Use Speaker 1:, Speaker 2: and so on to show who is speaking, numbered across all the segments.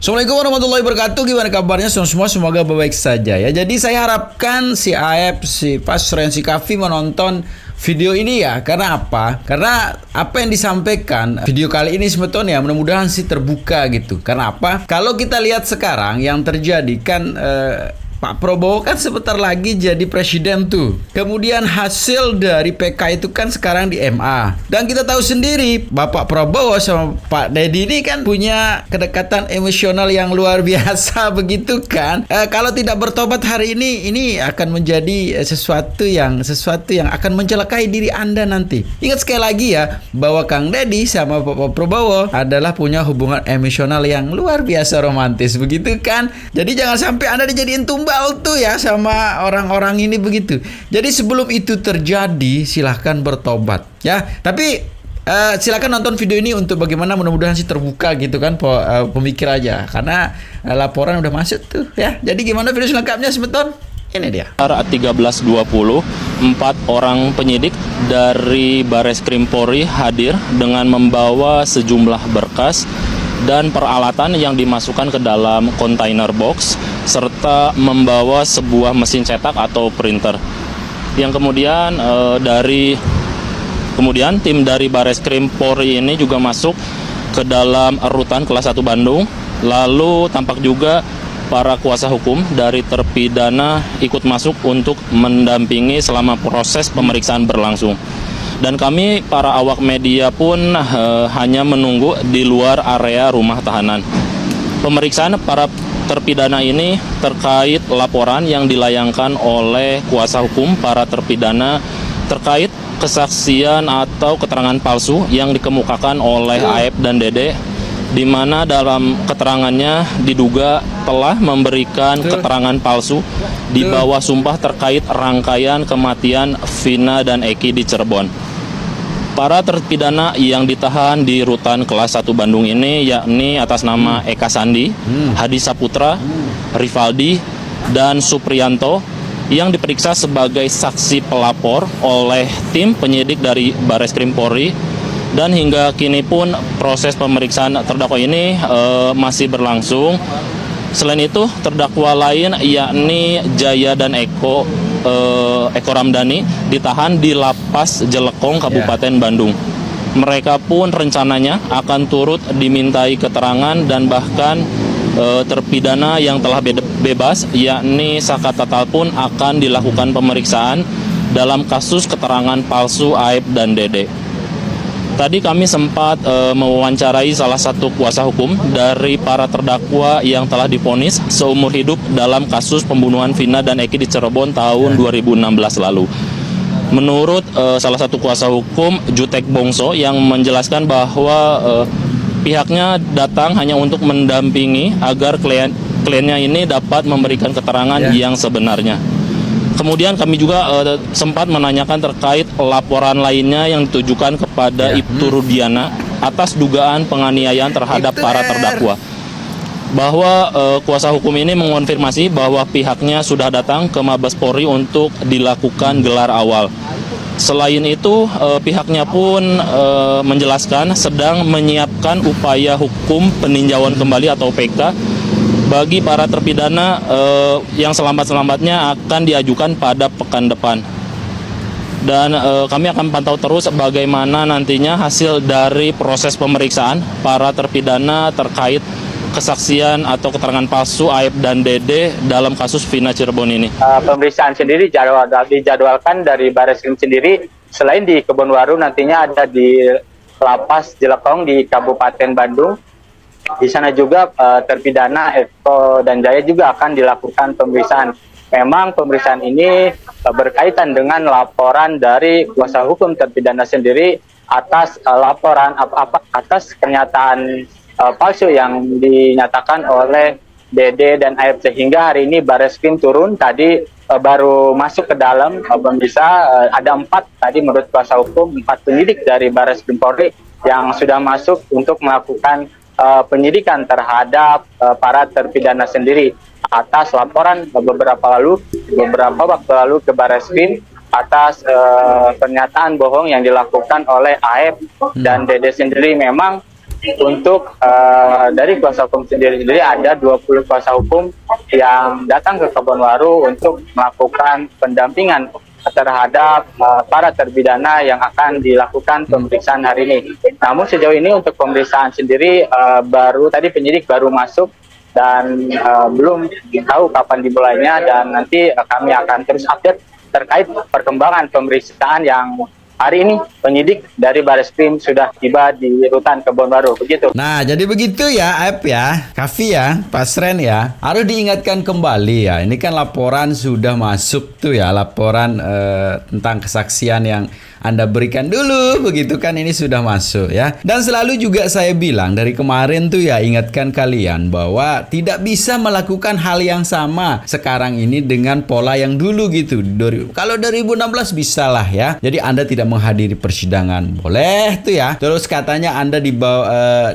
Speaker 1: Assalamualaikum warahmatullahi wabarakatuh. Gimana kabarnya semua? Semoga baik saja ya. Jadi saya harapkan si Aep, si Pasren, si Kavi menonton video ini ya. Karena apa? Karena apa yang disampaikan video kali ini sebetulnya mudah-mudahan sih terbuka gitu. Karena apa? Kalau kita lihat sekarang yang terjadi kan Pak Prabowo kan sebentar lagi jadi presiden tuh. Kemudian hasil dari PK itu kan sekarang di MA. Dan kita tahu sendiri Bapak Prabowo sama Pak Deddy ini kan punya kedekatan emosional yang luar biasa begitu kan. Kalau tidak bertobat hari ini akan menjadi sesuatu yang akan mencelakai diri Anda nanti. Ingat sekali lagi ya bahwa Kang Deddy sama Bapak Prabowo adalah punya hubungan emosional yang luar biasa romantis begitu kan. Jadi jangan sampai Anda dijadiin tumbal tuh ya sama orang-orang ini begitu. Jadi sebelum itu terjadi silahkan bertobat ya. Tapi silakan nonton video ini untuk bagaimana mudah-mudahan sih terbuka gitu kan pemikir aja. Karena laporan udah masuk tuh ya. Jadi gimana video selengkapnya sebetulnya? Ini dia.
Speaker 2: 13.20 4 orang penyidik dari Bareskrim Polri hadir dengan membawa sejumlah berkas dan peralatan yang dimasukkan ke dalam kontainer box serta membawa sebuah mesin cetak atau printer. Yang kemudian tim dari Bareskrim Polri ini juga masuk ke dalam rutan kelas 1 Bandung. Lalu tampak juga para kuasa hukum dari terpidana ikut masuk untuk mendampingi selama proses pemeriksaan berlangsung. Dan kami para awak media pun hanya menunggu di luar area rumah tahanan. Pemeriksaan para terpidana ini terkait laporan yang dilayangkan oleh kuasa hukum para terpidana terkait kesaksian atau keterangan palsu yang dikemukakan oleh Aep dan Dede, di mana dalam keterangannya diduga telah memberikan keterangan palsu di bawah sumpah terkait rangkaian kematian Vina dan Eki di Cirebon. Para terpidana yang ditahan di rutan kelas 1 Bandung ini yakni atas nama Eka Sandi, Hadi Saputra, Rivaldi, dan Supriyanto yang diperiksa sebagai saksi pelapor oleh tim penyidik dari Bareskrim Polri. Dan hingga kini pun proses pemeriksaan terdakwa ini masih berlangsung. Selain itu, terdakwa lain yakni Jaya dan Eko Ramdhani ditahan di Lapas Jelekong, Kabupaten Bandung. Mereka pun rencananya akan turut dimintai keterangan dan bahkan terpidana yang telah bebas yakni Saka Tatal pun akan dilakukan pemeriksaan dalam kasus keterangan palsu Aep dan Dede. Tadi kami sempat mewawancarai salah satu kuasa hukum dari para terdakwa yang telah divonis seumur hidup dalam kasus pembunuhan Vina dan Eki di Cirebon tahun 2016 lalu. Menurut salah satu kuasa hukum, Jutek Bongso, yang menjelaskan bahwa pihaknya datang hanya untuk mendampingi agar kliennya ini dapat memberikan keterangan yang sebenarnya. Kemudian kami juga sempat menanyakan terkait laporan lainnya yang ditujukan kepada Ibtu Rudiana atas dugaan penganiayaan terhadap para terdakwa. Bahwa kuasa hukum ini mengonfirmasi bahwa pihaknya sudah datang ke Mabes Polri untuk dilakukan gelar awal. Selain itu, pihaknya pun menjelaskan sedang menyiapkan upaya hukum peninjauan kembali atau PK bagi para terpidana yang selambat-lambatnya akan diajukan pada pekan depan. Dan kami akan pantau terus bagaimana nantinya hasil dari proses pemeriksaan para terpidana terkait kesaksian atau keterangan palsu Aep dan Dede dalam kasus Vina Cirebon ini.
Speaker 3: Pemeriksaan sendiri dijadwalkan dari Bareskrim sendiri, selain di Kebonwaru nantinya ada di Lapas Jelekong di Kabupaten Bandung. Di sana juga terpidana Eko dan Jaya juga akan dilakukan pemeriksaan. Memang pemeriksaan ini berkaitan dengan laporan dari kuasa hukum terpidana sendiri atas laporan atas pernyataan palsu yang dinyatakan oleh Dede dan Aep, sehingga hari ini Bareskrim turun tadi baru masuk ke dalam pemirsa. Ada 4 tadi menurut kuasa hukum, 4 penyidik dari Bareskrim Polri yang sudah masuk untuk melakukan penyidikan terhadap para terpidana sendiri atas laporan beberapa waktu lalu ke Bareskrim atas pernyataan bohong yang dilakukan oleh Aep dan Dede sendiri. Memang untuk dari kuasa hukum sendiri ada 20 kuasa hukum yang datang ke Kebonwaru untuk melakukan pendampingan terhadap para terpidana yang akan dilakukan pemeriksaan hari ini. Namun sejauh ini untuk pemeriksaan sendiri tadi penyidik baru masuk dan belum tahu kapan dimulainya, dan nanti kami akan terus update terkait perkembangan pemeriksaan yang hari ini penyidik dari Bareskrim sudah tiba di rutan Kebonwaru, begitu.
Speaker 1: Nah, jadi begitu ya, Aep ya, Kavi ya, Pasren ya. Harus diingatkan kembali ya, ini kan laporan sudah masuk tuh ya, laporan tentang kesaksian yang Anda berikan dulu, begitu kan, ini sudah masuk ya. Dan selalu juga saya bilang dari kemarin tuh ya, ingatkan kalian bahwa tidak bisa melakukan hal yang sama sekarang ini dengan pola yang dulu gitu. Kalau 2016 bisa lah ya. Jadi Anda tidak menghadiri persidangan, boleh tuh ya. Terus katanya Anda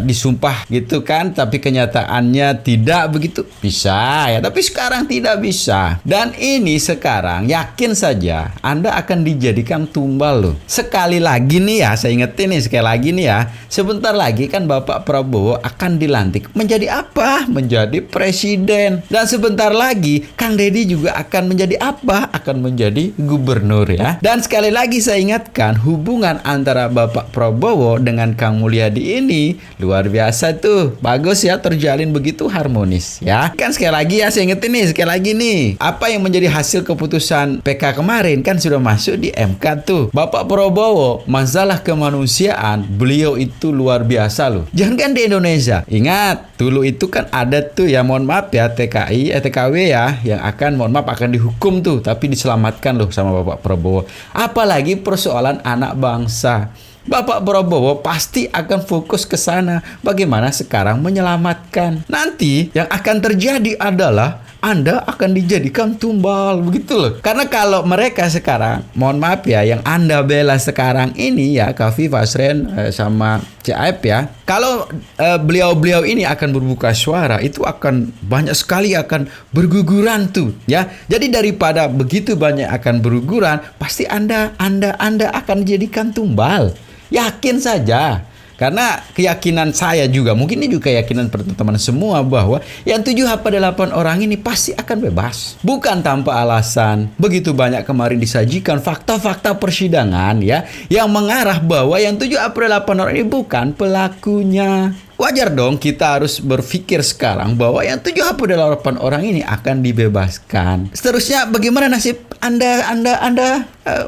Speaker 1: disumpah gitu kan, tapi kenyataannya tidak begitu, bisa ya. Tapi sekarang tidak bisa. Dan ini sekarang yakin saja Anda akan dijadikan tumbal loh. Sekali lagi nih ya, saya ingetin nih sekali lagi nih ya, sebentar lagi kan Bapak Prabowo akan dilantik menjadi apa? Menjadi presiden. Dan sebentar lagi Kang Deddy juga akan menjadi apa? Akan menjadi gubernur ya. Dan sekali lagi saya ingatkan, hubungan antara Bapak Prabowo dengan Kang Mulyadi ini luar biasa tuh. Bagus ya, terjalin begitu harmonis ya. Kan sekali lagi ya, saya ingetin nih sekali lagi nih, apa yang menjadi hasil keputusan PK kemarin kan sudah masuk di MK tuh. Bapak Prabowo, masalah kemanusiaan beliau itu luar biasa loh. Jangan di Indonesia. Ingat, dulu itu kan ada tuh ya, mohon maaf ya, TKW ya, yang akan mohon maaf akan dihukum tuh, tapi diselamatkan loh sama Bapak Prabowo. Apalagi persoalan anak bangsa. Bapak Prabowo pasti akan fokus ke sana. Bagaimana sekarang menyelamatkan. Nanti yang akan terjadi adalah Anda akan dijadikan tumbal, begitu loh. Karena kalau mereka sekarang, mohon maaf ya, yang Anda bela sekarang ini ya, Kavi, Pasren, sama CAF ya, kalau beliau-beliau ini akan berbuka suara, itu akan banyak sekali akan berguguran tuh ya. Jadi daripada begitu banyak akan berguguran, pasti Anda akan dijadikan tumbal. Yakin saja. Karena keyakinan saya juga, mungkin ini juga keyakinan teman-teman semua, bahwa yang 7/8 orang ini pasti akan bebas. Bukan tanpa alasan. Begitu banyak kemarin disajikan fakta-fakta persidangan ya, yang mengarah bahwa yang 7/8 orang ini bukan pelakunya. Wajar dong kita harus berpikir sekarang bahwa yang 7/8 orang ini akan dibebaskan. Seterusnya bagaimana nasib Anda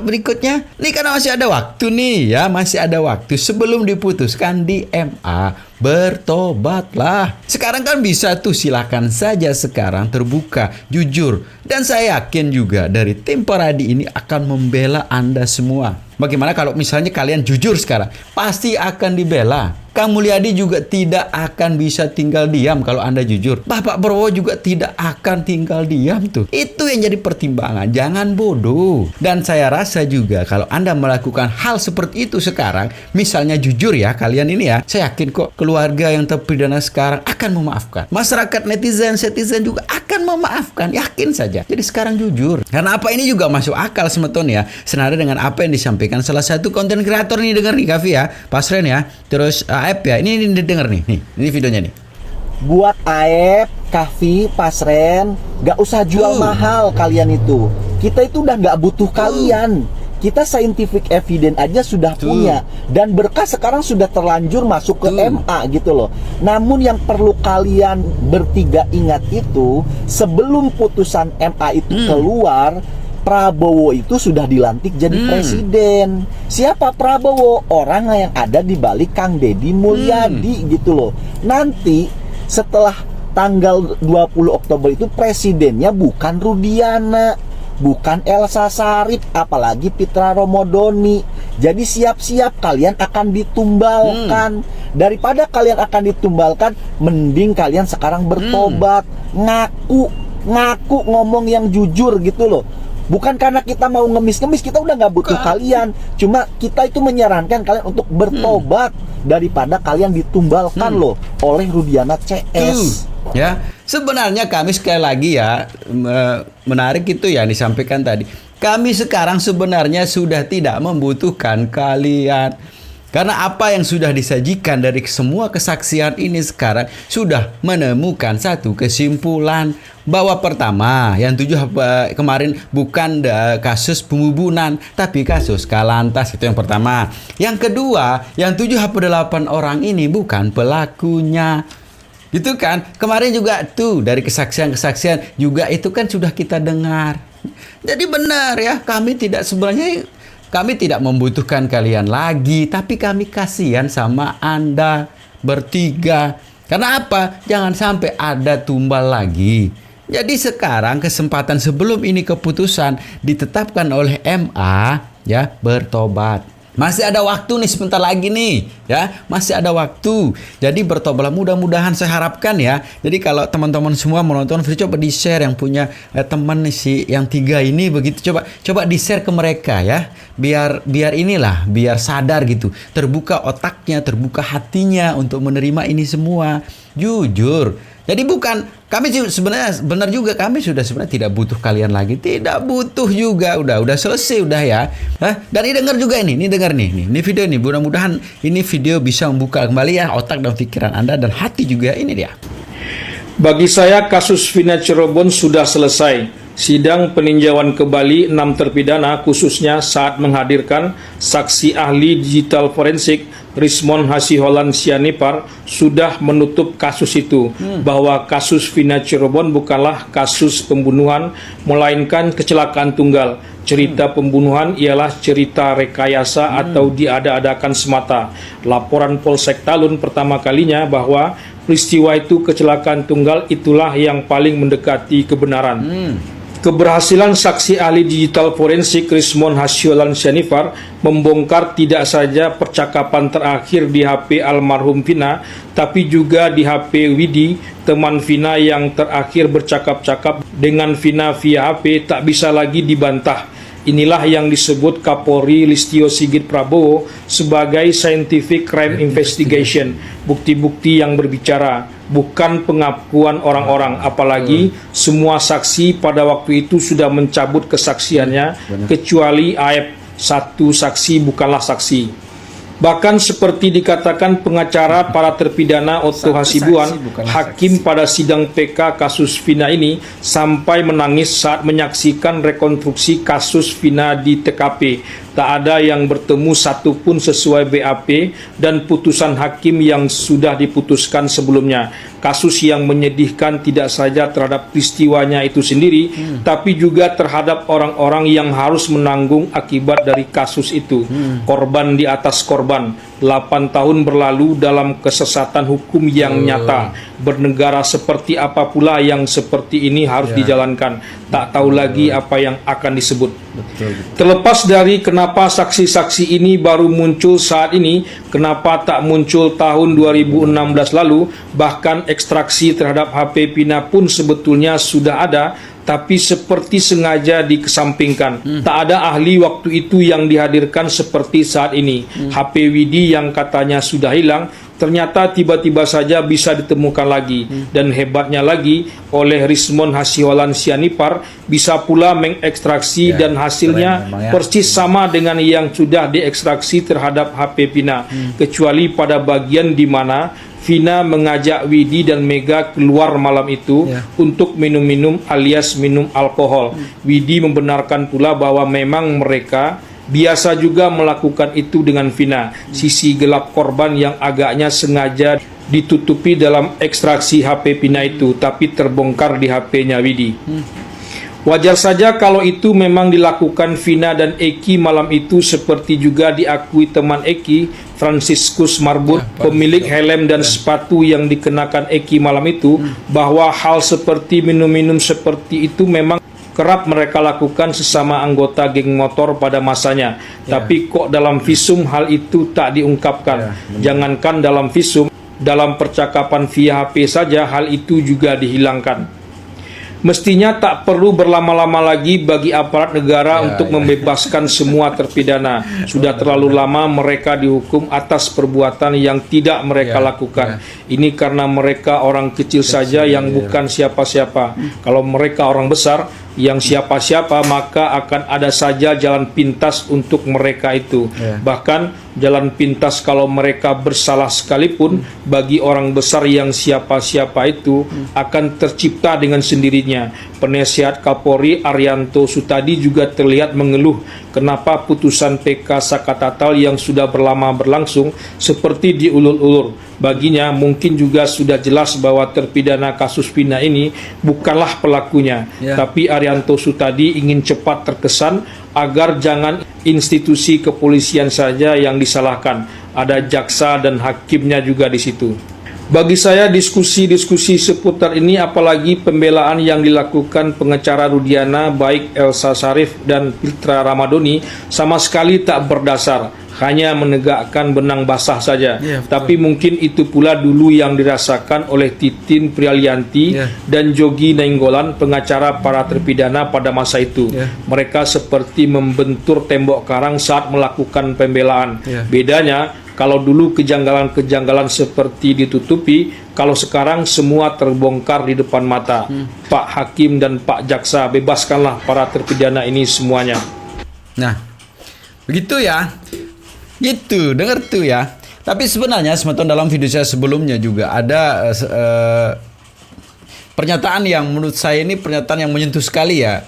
Speaker 1: berikutnya? Ini karena masih ada waktu nih ya, masih ada waktu sebelum diputuskan di MA. Bertobatlah. Sekarang kan bisa tuh, silakan saja sekarang terbuka, jujur. Dan saya yakin juga dari tim Paradi ini akan membela Anda semua. Bagaimana kalau misalnya kalian jujur sekarang? Pasti akan dibela. Kang Mulyadi juga tidak akan bisa tinggal diam kalau Anda jujur. Bapak Prabowo juga tidak akan tinggal diam tuh. Itu yang jadi pertimbangan. Jangan bodoh. Dan saya rasa juga kalau Anda melakukan hal seperti itu sekarang, misalnya jujur ya kalian ini ya, saya yakin kok keluarga yang terpidana sekarang akan memaafkan. Masyarakat netizen juga akan memaafkan. Yakin saja. Jadi sekarang jujur. Karena apa, ini juga masuk akal semeton ya. Senada dengan apa yang disampaikan salah satu konten kreator nih, dengar nih Kavi ya, Pasren ya. Terus Aep ya, ini denger nih, ini videonya nih.
Speaker 4: Buat Aep, Kavi, Pasren, gak usah jual mahal kalian itu. Kita itu udah gak butuh kalian. Kita scientific evidence aja sudah punya. Dan berkas sekarang sudah terlanjur masuk ke MA gitu loh. Namun yang perlu kalian bertiga ingat itu, sebelum putusan MA itu keluar, Prabowo itu sudah dilantik jadi presiden. Siapa Prabowo? Orang yang ada di balik Kang Deddy Mulyadi gitu loh. Nanti setelah tanggal 20 Oktober itu presidennya bukan Rudiana, bukan Elsa Sharif, apalagi Pitra Romodoni. Jadi siap-siap kalian akan ditumbalkan. Daripada kalian akan ditumbalkan, mending kalian sekarang bertobat, ngaku ngomong yang jujur gitu loh. Bukan karena kita mau ngemis-ngemis, kita udah nggak butuh kalian. Cuma kita itu menyarankan kalian untuk bertobat daripada kalian ditumbalkan loh oleh Rudiana CS.
Speaker 1: Ya, sebenarnya kami sekali lagi ya, menarik itu ya disampaikan tadi. Kami sekarang sebenarnya sudah tidak membutuhkan kalian. Karena apa yang sudah disajikan dari semua kesaksian ini sekarang sudah menemukan satu kesimpulan bahwa pertama yang 7 kemarin bukan kasus pembunuhan tapi kasus Kalantas, itu yang pertama. Yang kedua, yang 7/8 orang ini bukan pelakunya. Itu kan kemarin juga tuh dari kesaksian-kesaksian juga itu kan sudah kita dengar. Jadi benar ya, kami tidak membutuhkan kalian lagi, tapi kami kasihan sama Anda bertiga. Karena apa? Jangan sampai ada tumbal lagi. Jadi sekarang kesempatan sebelum ini keputusan ditetapkan oleh MA ya, bertobat. Masih ada waktu nih, sebentar lagi nih ya, masih ada waktu. Jadi bertobatlah, mudah-mudahan saya harapkan ya. Jadi kalau teman-teman semua menonton video, coba di-share yang punya teman si yang 3 ini begitu, coba di-share ke mereka ya. Biar inilah, biar sadar gitu. Terbuka otaknya, terbuka hatinya untuk menerima ini semua. Jujur. Jadi kami sebenarnya benar juga, kami sudah sebenarnya tidak butuh kalian lagi, tidak butuh juga, udah selesai udah ya. Dan ini dengar juga ini dengar nih video ini, mudah-mudahan ini video bisa membuka kembali ya otak dan pikiran Anda dan hati juga. Ini dia.
Speaker 5: Bagi saya kasus Vina Cirebon sudah selesai. Sidang peninjauan kembali 6 terpidana khususnya saat menghadirkan saksi ahli digital forensik Rismon Hasiholan Sianipar sudah menutup kasus itu, bahwa kasus Vina Cirebon bukanlah kasus pembunuhan melainkan kecelakaan tunggal. Cerita pembunuhan ialah cerita rekayasa atau diada-adakan semata. Laporan Polsek Talun pertama kalinya bahwa peristiwa itu kecelakaan tunggal itulah yang paling mendekati kebenaran. Keberhasilan saksi ahli digital forensik Rismon Hasiholan Sianipar membongkar tidak saja percakapan terakhir di HP almarhum Vina, tapi juga di HP Widi, teman Vina yang terakhir bercakap-cakap dengan Vina via HP, tak bisa lagi dibantah. Inilah yang disebut Kapolri Listio Sigit Prabowo sebagai scientific crime investigation, bukti-bukti yang berbicara, bukan pengakuan orang-orang. Apalagi semua saksi pada waktu itu sudah mencabut kesaksiannya, kecuali Aep, satu saksi bukanlah saksi. Bahkan seperti dikatakan pengacara para terpidana Otto Hasibuan, hakim pada sidang PK kasus Vina ini sampai menangis saat menyaksikan rekonstruksi kasus Vina di TKP. Tak ada yang bertemu satupun sesuai BAP dan putusan hakim yang sudah diputuskan sebelumnya. Kasus yang menyedihkan tidak saja terhadap peristiwanya itu sendiri, tapi juga terhadap orang-orang yang harus menanggung akibat dari kasus itu. Korban di atas korban. 8 tahun berlalu dalam kesesatan hukum yang nyata. Bernegara seperti apa pula yang seperti ini harus dijalankan. Tak tahu lagi apa yang akan disebut. Terlepas dari kenapa saksi-saksi ini baru muncul saat ini, kenapa tak muncul tahun 2016 lalu, bahkan ekstraksi terhadap HP Vina pun sebetulnya sudah ada, tapi seperti sengaja dikesampingkan. Tak ada ahli waktu itu yang dihadirkan seperti saat ini. HP Widi yang katanya sudah hilang, ternyata tiba-tiba saja bisa ditemukan lagi. Dan hebatnya lagi, oleh Rismon Hasiholan Sianipar bisa pula mengekstraksi dan hasilnya persis sama dengan yang sudah diekstraksi terhadap HP Vina, kecuali pada bagian di mana Vina mengajak Widi dan Mega keluar malam itu untuk minum-minum alias minum alkohol. Widi membenarkan pula bahwa memang mereka biasa juga melakukan itu dengan Vina. Sisi gelap korban yang agaknya sengaja ditutupi dalam ekstraksi HP Vina itu, tapi terbongkar di HP-nya Widi. Wajar saja kalau itu memang dilakukan Vina dan Eki malam itu, seperti juga diakui teman Eki, Franciscus Marbut, pemilik helm dan sepatu yang dikenakan Eki malam itu, bahwa hal seperti minum-minum seperti itu memang kerap mereka lakukan sesama anggota geng motor pada masanya. Tapi kok dalam visum hal itu tak diungkapkan. Jangankan dalam visum, dalam percakapan via HP saja hal itu juga dihilangkan. Mestinya tak perlu berlama-lama lagi bagi aparat negara untuk membebaskan semua terpidana. Sudah terlalu lama mereka dihukum atas perbuatan yang tidak mereka lakukan. Ini karena mereka orang kecil saja yang bukan siapa-siapa. Kalau mereka orang besar, yang siapa-siapa, maka akan ada saja jalan pintas untuk mereka itu. Bahkan jalan pintas kalau mereka bersalah sekalipun, bagi orang besar yang siapa-siapa itu akan tercipta dengan sendirinya. Penasihat Kapolri Arianto Sutadi juga terlihat mengeluh kenapa putusan PK Sakatatal yang sudah berlama berlangsung seperti diulur-ulur. Baginya mungkin juga sudah jelas bahwa terpidana kasus Vina ini bukanlah pelakunya, tapi Arianto Sutadi ingin cepat terkesan agar jangan institusi kepolisian saja yang disalahkan, ada jaksa dan hakimnya juga di situ. Bagi saya diskusi-diskusi seputar ini, apalagi pembelaan yang dilakukan pengacara Rudiana baik Elsa Sharif dan Fitra Ramadhani sama sekali tak berdasar, hanya menegakkan benang basah saja. Tapi mungkin itu pula dulu yang dirasakan oleh Titin Prialianti dan Jogi Nainggolan, pengacara para terpidana pada masa itu. Mereka seperti membentur tembok karang saat melakukan pembelaan. Bedanya, kalau dulu kejanggalan-kejanggalan seperti ditutupi, kalau sekarang semua terbongkar di depan mata. Pak Hakim dan Pak Jaksa, bebaskanlah para terpidana ini semuanya.
Speaker 1: Nah, begitu ya. Gitu, dengar tuh ya. Tapi sebenarnya semeton dalam video saya sebelumnya juga ada pernyataan yang menurut saya ini pernyataan yang menyentuh sekali ya.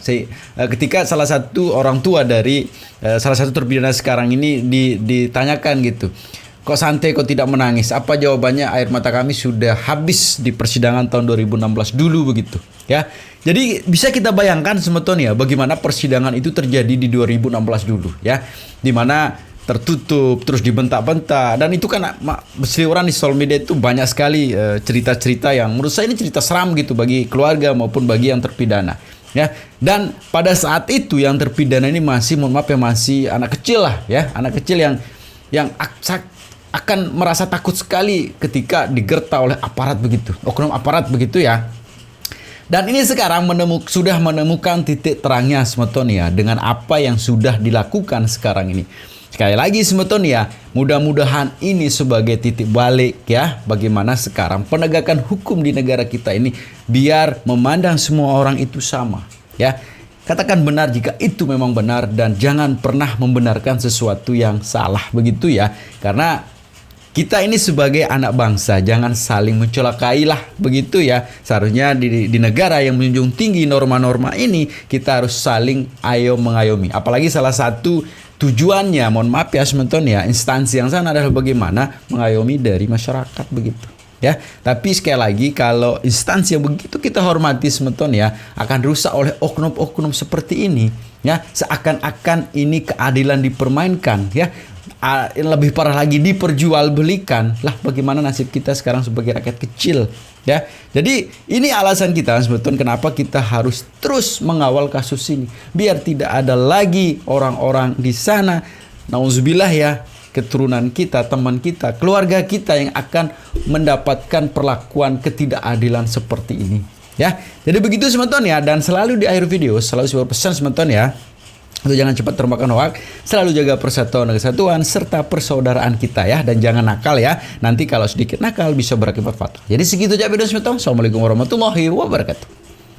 Speaker 1: Ketika salah satu orang tua dari salah satu terpidana sekarang ini ditanyakan gitu, kok santai, kok tidak menangis? Apa jawabannya? Air mata kami sudah habis di persidangan tahun 2016 dulu begitu ya. Jadi bisa kita bayangkan semeton ya bagaimana persidangan itu terjadi di 2016 dulu ya, dimana tertutup terus dibentak-bentak, dan itu kan berseliweran di sosial media itu banyak sekali cerita-cerita yang menurut saya ini cerita seram gitu bagi keluarga maupun bagi yang terpidana ya. Dan pada saat itu yang terpidana ini masih, mohon maaf ya, masih anak kecil lah ya, anak kecil yang akan merasa takut sekali ketika digerta oleh aparat begitu, oknum aparat begitu ya. Dan ini sekarang sudah menemukan titik terangnya semeton ya dengan apa yang sudah dilakukan sekarang ini. Sekali lagi semeton ya, mudah-mudahan ini sebagai titik balik ya, bagaimana sekarang penegakan hukum di negara kita ini biar memandang semua orang itu sama ya. Katakan benar jika itu memang benar, dan jangan pernah membenarkan sesuatu yang salah begitu ya. Karena kita ini sebagai anak bangsa jangan saling mencelakai lah begitu ya. Seharusnya di negara yang menjunjung tinggi norma-norma ini kita harus saling mengayomi. Apalagi salah satu tujuannya, mohon maaf ya semeton ya, instansi yang sana adalah bagaimana mengayomi dari masyarakat begitu ya. Tapi sekali lagi, kalau instansi yang begitu kita hormati semeton ya akan rusak oleh oknum-oknum seperti ini ya, seakan-akan ini keadilan dipermainkan ya. Lebih parah lagi diperjualbelikan lah. Bagaimana nasib kita sekarang sebagai rakyat kecil ya. Jadi ini alasan kita sebetulnya kenapa kita harus terus mengawal kasus ini, biar tidak ada lagi orang-orang di sana, nauzubillah ya, keturunan kita, teman kita, keluarga kita yang akan mendapatkan perlakuan ketidakadilan seperti ini ya. Jadi begitu semeton ya. Dan selalu di akhir video selalu sebuah pesan semeton ya, untuk jangan cepat termakan hoak, selalu jaga persatuan dan kesatuan serta persaudaraan kita ya, dan jangan nakal ya. Nanti kalau sedikit nakal bisa berakibat fatal. Jadi segitu aja video semeton. Assalamualaikum warahmatullahi wabarakatuh.